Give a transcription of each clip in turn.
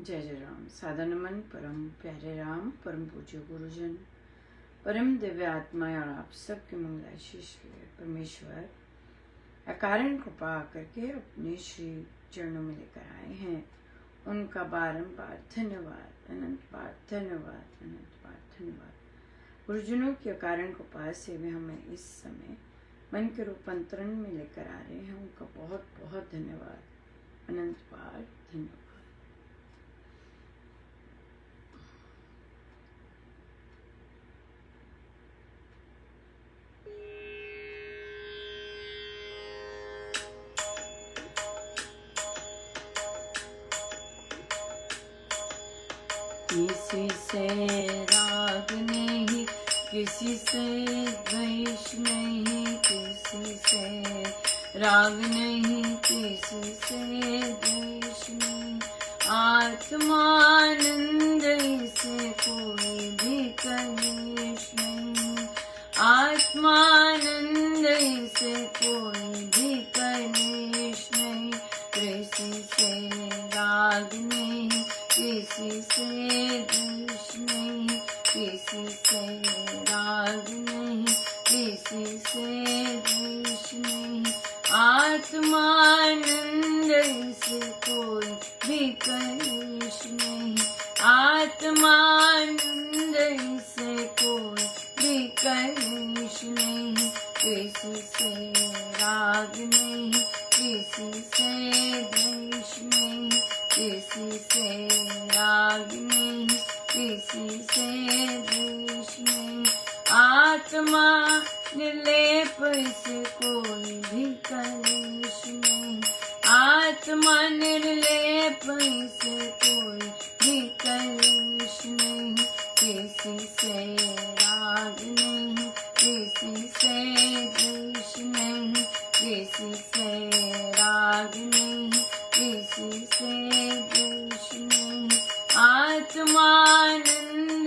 जय जय राम। सादा नमन परम प्यारे राम, परम पूज्य गुरुजन, परम दिव्य आत्मा और आप सबके मंगलाशीष परमेश्वर अकारण कृपा करके अपने श्री चरणों में लेकर आए हैं। उनका बारंबार धन्यवाद, अनंत बार धन्यवाद, अनंत बार धन्यवाद। गुरुजनों की अकारण कृपा से वे हमें इस समय मन के रूपांतरण में लेकर आ रहे हैं। उनका बहुत बहुत धन्यवाद, अनंत बार धन्यवाद। किसी से राग नहीं, किसी से द्वेष नहीं, किसी से राग नहीं, किसी से द्वेष नहीं। आत्मानंद से कोई भी कलेश नहीं, आत्मानंद से कोई भी कलेश नहीं। किसी से राग नहीं, किसी से द्वेष नहीं, किसी से राग नहीं, किसी से द्वेष नहीं। आत्मानंद से कोई भी कलेश नहीं, आत्मानंद से कोई भी कलेश नहीं। किसी से राग नहीं, किसी से द्वेष नहीं, किसी से राग नहीं, किसी से द्वेष नहीं। आत्मा निर्लेप से कोई भी कलेश नहीं, आत्मा निर्लेप से कोई भी कलेश नहीं। किसी से राग नहीं, किसी से द्वेष नहीं, किसी से राग नहीं, किसी से द्वेष नहीं। आत्मानंद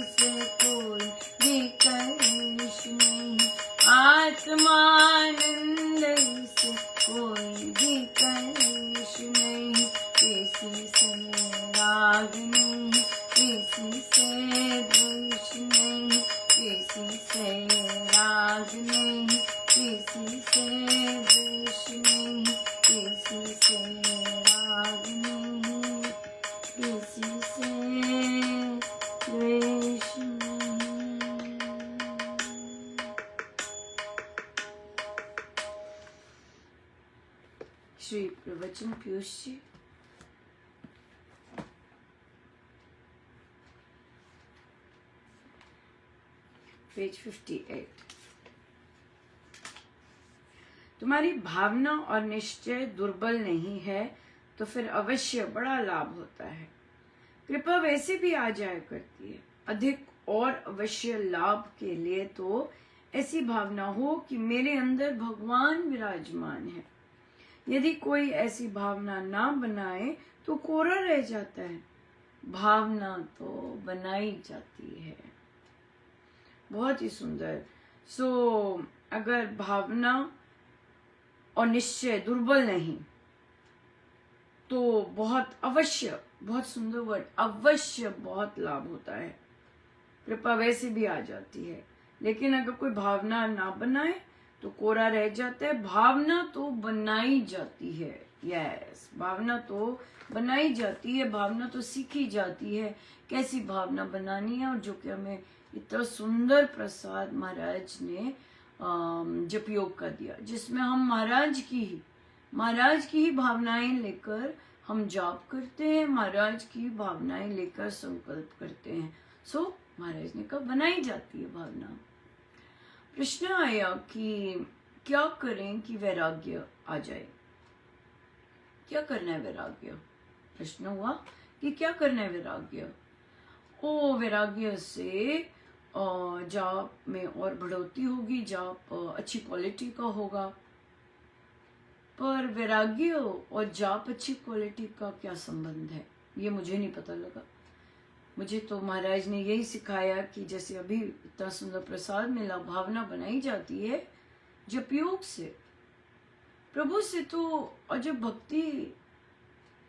से कोई भी कलेश नहीं, आत्मानंद से कोई भी कलेश नहीं। किसी से राग नहीं, किसी से द्वेष नहीं, किसी से राग नहीं, किसी से द्वेष नहीं, किसी से राग नहीं, किसी से द्वेष नहीं। श्री प्रवचन पीयूष जी। पेज 58। तुम्हारी भावना और निश्चय दुर्बल नहीं है तो फिर अवश्य बड़ा लाभ होता है। कृपा वैसे भी आ जाया करती है। अधिक और अवश्य लाभ के लिए तो ऐसी भावना हो कि मेरे अंदर भगवान विराजमान है। यदि कोई ऐसी भावना ना बनाए तो कोरा रह जाता है। भावना तो बनाई जाती है। बहुत ही सुंदर। अगर भावना और निश्चय दुर्बल नहीं तो बहुत अवश्य, बहुत सुंदर वर्ड, अवश्य बहुत लाभ होता है। कृपा वैसे भी आ जाती है। लेकिन अगर कोई भावना ना बनाए तो कोरा रह जाता है। भावना तो बनाई जाती है। यस, भावना तो बनाई जाती है, भावना तो सीखी जाती है कैसी भावना बनानी है। और जो कि हमें इतना सुंदर प्रसाद महाराज ने जप योग का दिया, जिसमें हम महाराज की ही भावनाएं लेकर हम जाप करते हैं, महाराज की भावनाएं लेकर संकल्प करते हैं। महाराज ने कहा बनाई जाती है भावना। प्रश्न आया कि क्या करें कि वैराग्य आ जाए। क्या करना है वैराग्य? प्रश्न हुआ कि क्या करना है वैराग्य। वैराग्य से जाप में और बढ़ोतरी होगी, जाप अच्छी क्वालिटी का होगा। पर वैराग्य और जाप अच्छी क्वालिटी का क्या संबंध है, ये मुझे नहीं पता लगा। मुझे तो महाराज ने यही सिखाया कि जैसे अभी इतना सुंदर प्रसाद मिला, भावना बनाई जाती है जप योग से, प्रभु से। तो और जब भक्ति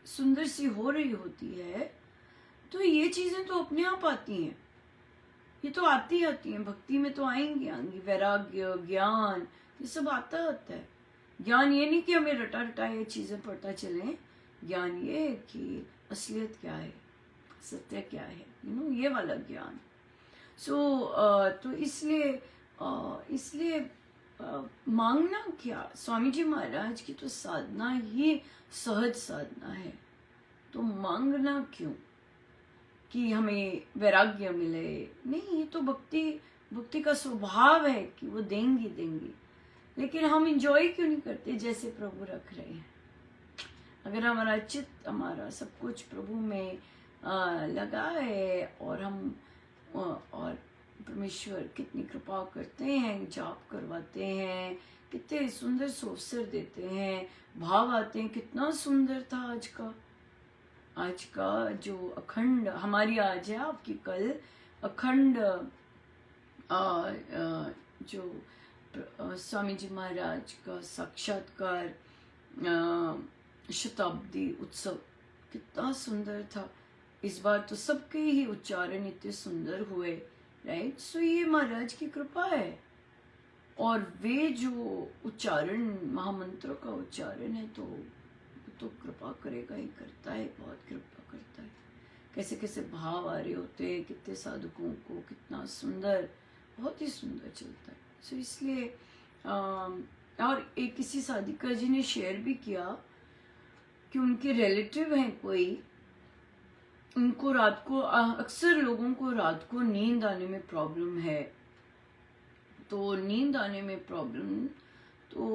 सुंदर सी हो रही होती है, तो ये चीजें तो अपने आप आती हैं, ये तो आती हैं, भक्ति में तो आएंगी, वैराग्य, ज्ञान, ये सब आता है। ज्ञान ये नहीं कि हमें रटा रटा ये चीजें पढ़ता चलें, ज्ञान ये है कि असलियत क्या है, सत्य क्या है, ये वाला ज्ञान। तो इसलिए मांगना क्या, स्वामी जी महाराज की तो साधना ही सहज साधना है, तो मांगना क्यों कि हमें वैराग्य मिले? नहीं, ये तो भक्ति का स्वभाव है कि वो देंगी। लेकिन हम इंजॉय क्यों नहीं करते जैसे प्रभु रख रहे हैं? अगर हमारा चित्त, हमारा सब कुछ प्रभु में लगा है, और हम और परमेश्वर कितनी कृपा करते हैं, जाप करवाते हैं, कितने सुंदर से अवसर देते हैं, भाव आते हैं। कितना सुंदर था आज का जो अखंड, हमारी आज है, आपकी कल, अखंड जो स्वामी जी महाराज का साक्षात्कार शताब्दी उत्सव कितना सुंदर था। इस बार तो सबके ही उच्चारण इतने सुंदर हुए, राइट? सो ये महाराज की कृपा है, और वे जो उच्चारण, महामंत्रों का उच्चारण है, तो कृपा करेगा ही, करता है, बहुत कृपा करता है। कैसे कैसे भाव आ रहे होते हैं, कितने साधकों को, कितना सुंदर, बहुत ही सुंदर चलता है। सो इसलिए और एक किसी साधिका जी ने शेयर भी किया कि उनके रिलेटिव हैं कोई, उनको रात को, अक्सर लोगों को रात को नींद आने में प्रॉब्लम है, तो नींद आने में प्रॉब्लम, तो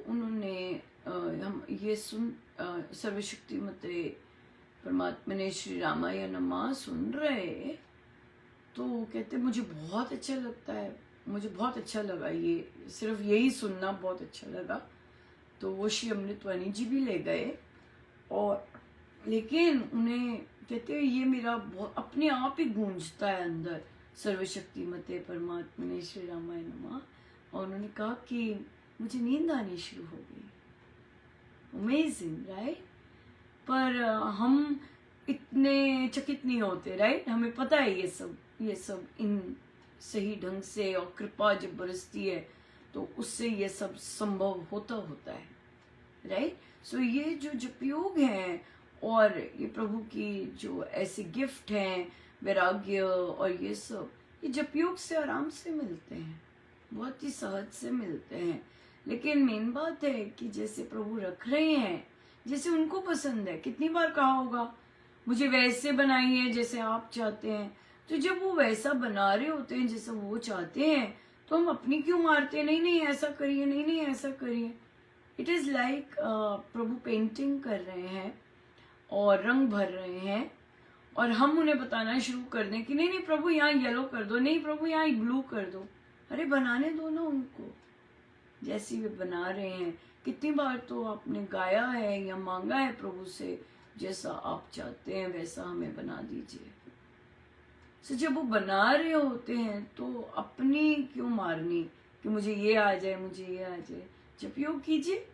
उन्होंने हम ये सर्वशक्तिमते परमात्मा ने श्री रामाय नमः सुन रहे, तो कहते मुझे बहुत अच्छा लगता है, मुझे बहुत अच्छा लगा, ये सिर्फ यही सुनना बहुत अच्छा लगा। तो वो श्री अमृतवाणी जी भी ले गए, और लेकिन उन्हें कहते ये मेरा बहुत अपने आप ही गूंजता है अंदर, सर्वशक्तिमते परमात्मा ने श्री रामाय नमः। और उन्होंने कहा कि मुझे नींद आनी शुरू हो गई। Amazing, right? पर हम इतने चकित नहीं होते, राइट? हमें पता है ये सब इन सही ढंग से, और कृपा जब बरसती है तो उससे ये सब संभव होता है, राइट? सो ये जो जपयोग हैं, और ये प्रभु की जो ऐसे गिफ्ट हैं, वैराग्य और ये सब, ये जपयोग से आराम से मिलते हैं, बहुत ही सहज से मिलते हैं। लेकिन मेन बात है कि जैसे प्रभु रख रहे हैं, जैसे उनको पसंद है। कितनी बार कहा होगा मुझे वैसे बनाइए जैसे आप चाहते हैं, तो जब वो वैसा बना रहे होते हैं जैसा वो चाहते हैं, तो हम अपनी क्यों मारते? नहीं ऐसा करिए, नहीं ऐसा करिए। It is like Prabhu painting कर रहे हैं और रंग भर रहे हैं, और हम उन्हें बताना शुरू कर दें कि नहीं प्रभु यहाँ येलो कर दो, नहीं प्रभु यहाँ ब्लू कर दो। अरे बनाने दो ना उनको, जैसी वे बना रहे हैं। कितनी बार तो आपने गाया है या मांगा है प्रभु से, जैसा आप चाहते हैं वैसा हमें बना दीजिए। सो जब वो बना रहे होते हैं तो अपनी क्यों मारनी कि मुझे ये आ जाए, मुझे ये आ जाए। जपयोग कीजिए,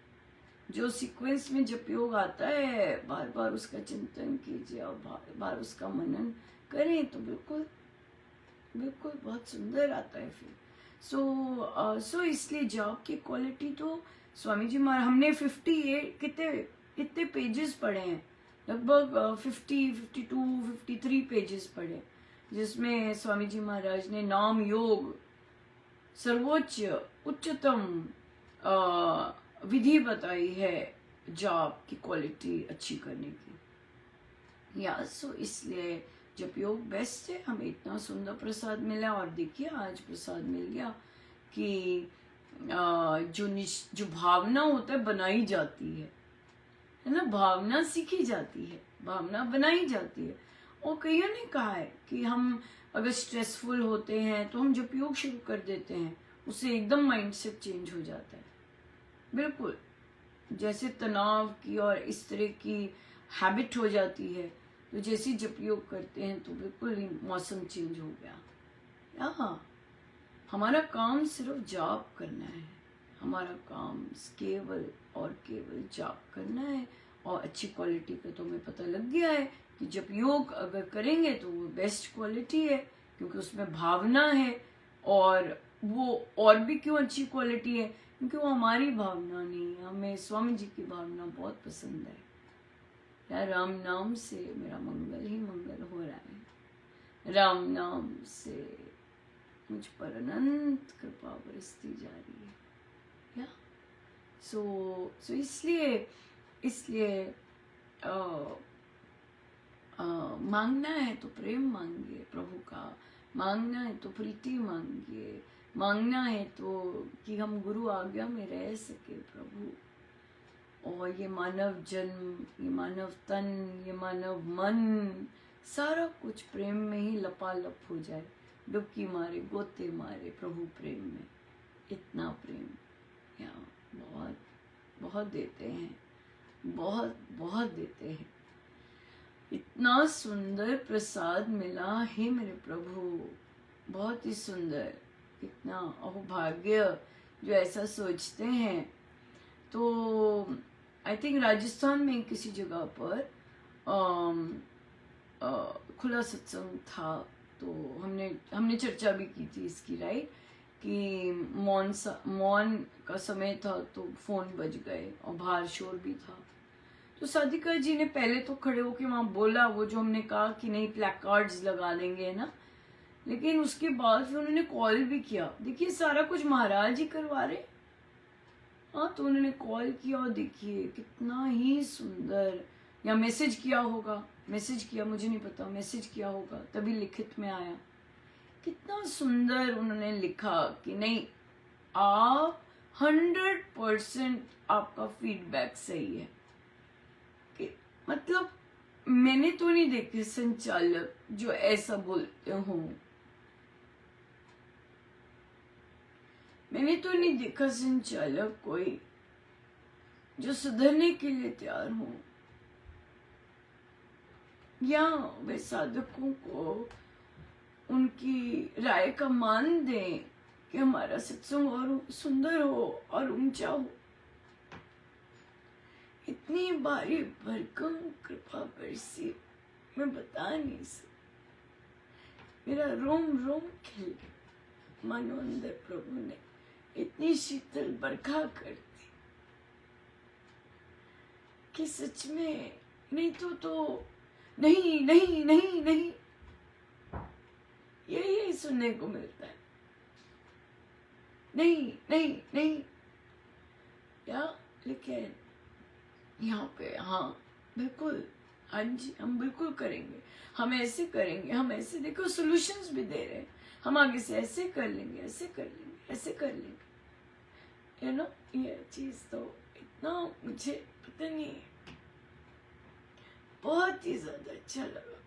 जो सीक्वेंस में जपयोग आता है बार बार उसका चिंतन कीजिए और बार बार उसका मनन करें, तो बिल्कुल बहुत सुंदर आता है फिर। सो इसलिए जाप की क्वालिटी तो स्वामी जी महाराज, हमने 58 कितने पेजेस पढ़े हैं, लगभग 52-53 पेजेस पढ़े, जिसमें स्वामी जी महाराज ने नाम योग सर्वोच्च उच्चतम विधि बताई है जाप की क्वालिटी अच्छी करने की। या सो इसलिए जपयोग बेस्ट है। हमें इतना सुंदर प्रसाद मिला, और देखिए आज प्रसाद मिल गया कि जो भावना होता है बनाई जाती है ना, भावना सीखी जाती है, भावना बनाई जाती है। और कईयों ने कहा है कि हम अगर स्ट्रेसफुल होते हैं तो हम जपयोग शुरू कर देते हैं, उससे एकदम माइंडसेट चेंज हो जाता है। बिल्कुल जैसे तनाव की और इस तरह की हैबिट हो जाती है, तो जैसे जपयोग करते हैं तो बिल्कुल ही मौसम चेंज हो गया। हाँ, हमारा काम सिर्फ जाप करना है, हमारा काम केवल और केवल जाप करना है, और अच्छी क्वालिटी का तो हमें पता लग गया है कि जब योग अगर करेंगे तो वो बेस्ट क्वालिटी है, क्योंकि उसमें भावना है। और वो और भी क्यों अच्छी क्वालिटी है, क्योंकि वो हमारी भावना नहीं है, हमें स्वामी जी की भावना बहुत पसंद है। यार राम नाम से मेरा मंगल ही मंगल हो रहा है, राम नाम से मुझ पर अनंत कृपा बरसती जा रही है। या सो इसलिए मांगना है तो प्रेम मांगिए प्रभु का, मांगना है तो प्रीति मांगिए, मांगना है तो कि हम गुरु आज्ञा में रह सके प्रभु। और ये मानव जन्म, ये मानव तन, ये मानव मन, सारा कुछ प्रेम में ही लपालप हो जाए, डुबकी मारे, गोते मारे प्रभु प्रेम में। इतना प्रेम यहाँ बहुत बहुत देते हैं, बहुत बहुत देते हैं। इतना सुंदर प्रसाद मिला हे मेरे प्रभु, बहुत ही सुंदर। कितना अहोभाग्य जो ऐसा सोचते हैं। तो आई थिंक राजस्थान में किसी जगह पर खुला सत्संग था, तो हमने चर्चा भी की थी इसकी, राइट, कि मौन का समय था तो फोन बज गए और बाहर शोर भी था। तो साधिका जी ने पहले तो खड़े होके वहां बोला वो जो हमने कहा कि नहीं प्लैकार्ड्स लगा देंगे ना, लेकिन उसके बाद फिर उन्होंने कॉल भी किया। देखिए सारा कुछ महाराज ही करवा रहे। हाँ, तो उन्होंने कॉल किया और देखिए कितना ही सुंदर, या मैसेज किया होगा, मैसेज किया, मुझे नहीं पता, मैसेज किया होगा तभी लिखित में आया। कितना सुंदर उन्होंने लिखा कि नहीं, आप 100% आपका फीडबैक सही है। कि मतलब मैंने तो नहीं देखे संचालक जो ऐसा बोलते हो, मैंने तो नहीं देखा संचालक कोई जो सुधरने के लिए तैयार हो, या वे साधकों को उनकी राय का मान दें कि हमारा सत्संग और सुंदर हो और ऊंचा हो। इतनी बारी भरकम कृपा बरसी, मैं बता नहीं सकती। मेरा रोम रोम खिल गया मानो अंदर प्रभु ने इतनी शीतल बरखा कर दी कि सच में नहीं तो नहीं नहीं नहीं नहीं, यही सुनने को मिलता है। नहीं नहीं नहीं, या लेकिन यहाँ पे हाँ बिल्कुल, हाँ जी हम बिल्कुल करेंगे, हम ऐसे करेंगे, हम ऐसे, देखो सॉल्यूशंस भी दे रहे हैं, हम आगे से ऐसे कर लेंगे, ऐसे कर लेंगे, ऐसे कर लेंगे, यू नो। ये चीज तो इतना मुझे पता नहीं, बहुत ही ज्यादा अच्छा लगा,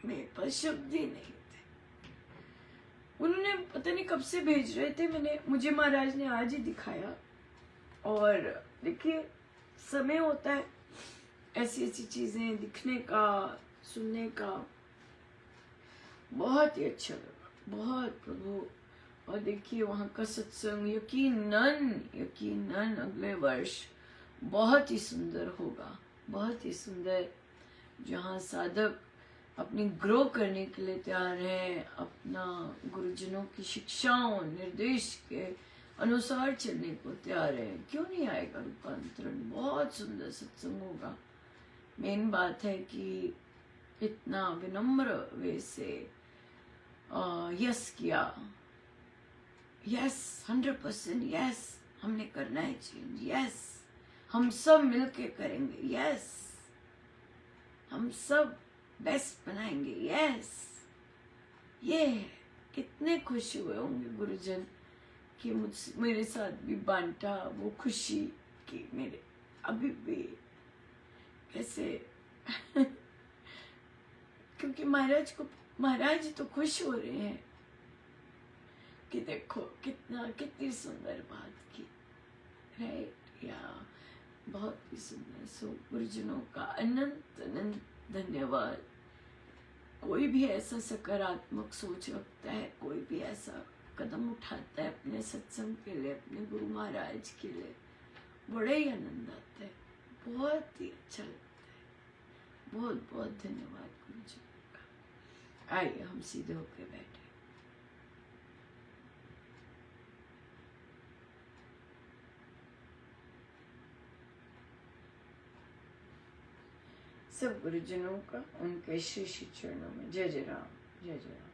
मेरे पास शब्द ही नहीं थे। उन्होंने पता नहीं कब से भेज रहे थे, मुझे महाराज ने आज ही दिखाया। और देखिए समय होता है ऐसी ऐसी चीजें दिखने का, सुनने का, बहुत ही अच्छा लगा, बहुत प्रभु। और देखिए वहां का सत्संग यकीनन अगले वर्ष बहुत ही सुंदर होगा, बहुत ही सुंदर, जहाँ साधक अपनी ग्रो करने के लिए तैयार है, अपना गुरुजनों की शिक्षाओं निर्देश के अनुसार चलने को तैयार है। क्यों नहीं आएगा रूपांतरण? बहुत सुंदर सत्संग होगा। मेन बात है कि इतना विनम्र वे से यस किया, यस 100% यस, हमने करना है चेंज, यस हम सब मिलके करेंगे, यस हम सब बेस्ट बनाएंगे, यस। ये कितने खुश हुए होंगे गुरुजन कि मेरे साथ भी बांटा वो खुशी कि मेरे अभी भी कैसे क्योंकि महाराज तो खुश हो रहे हैं कि देखो कितनी सुंदर बात की, राइट, या बहुत ही सुंदर। सो गुरुजनों का अनंत अनंत धन्यवाद। कोई भी ऐसा सकारात्मक सोच रखता है, कोई भी ऐसा कदम उठाता है अपने सत्संग के लिए, अपने गुरु महाराज के लिए, बड़ा ही आनंद आता है, बहुत ही अच्छा लगता है। बहुत बहुत धन्यवाद गुरु जी का। आइए हम सीधे होके बैठे। सब गुरुजनों का उनके श्री श्री चरणों में जय जय राम, जय जय राम।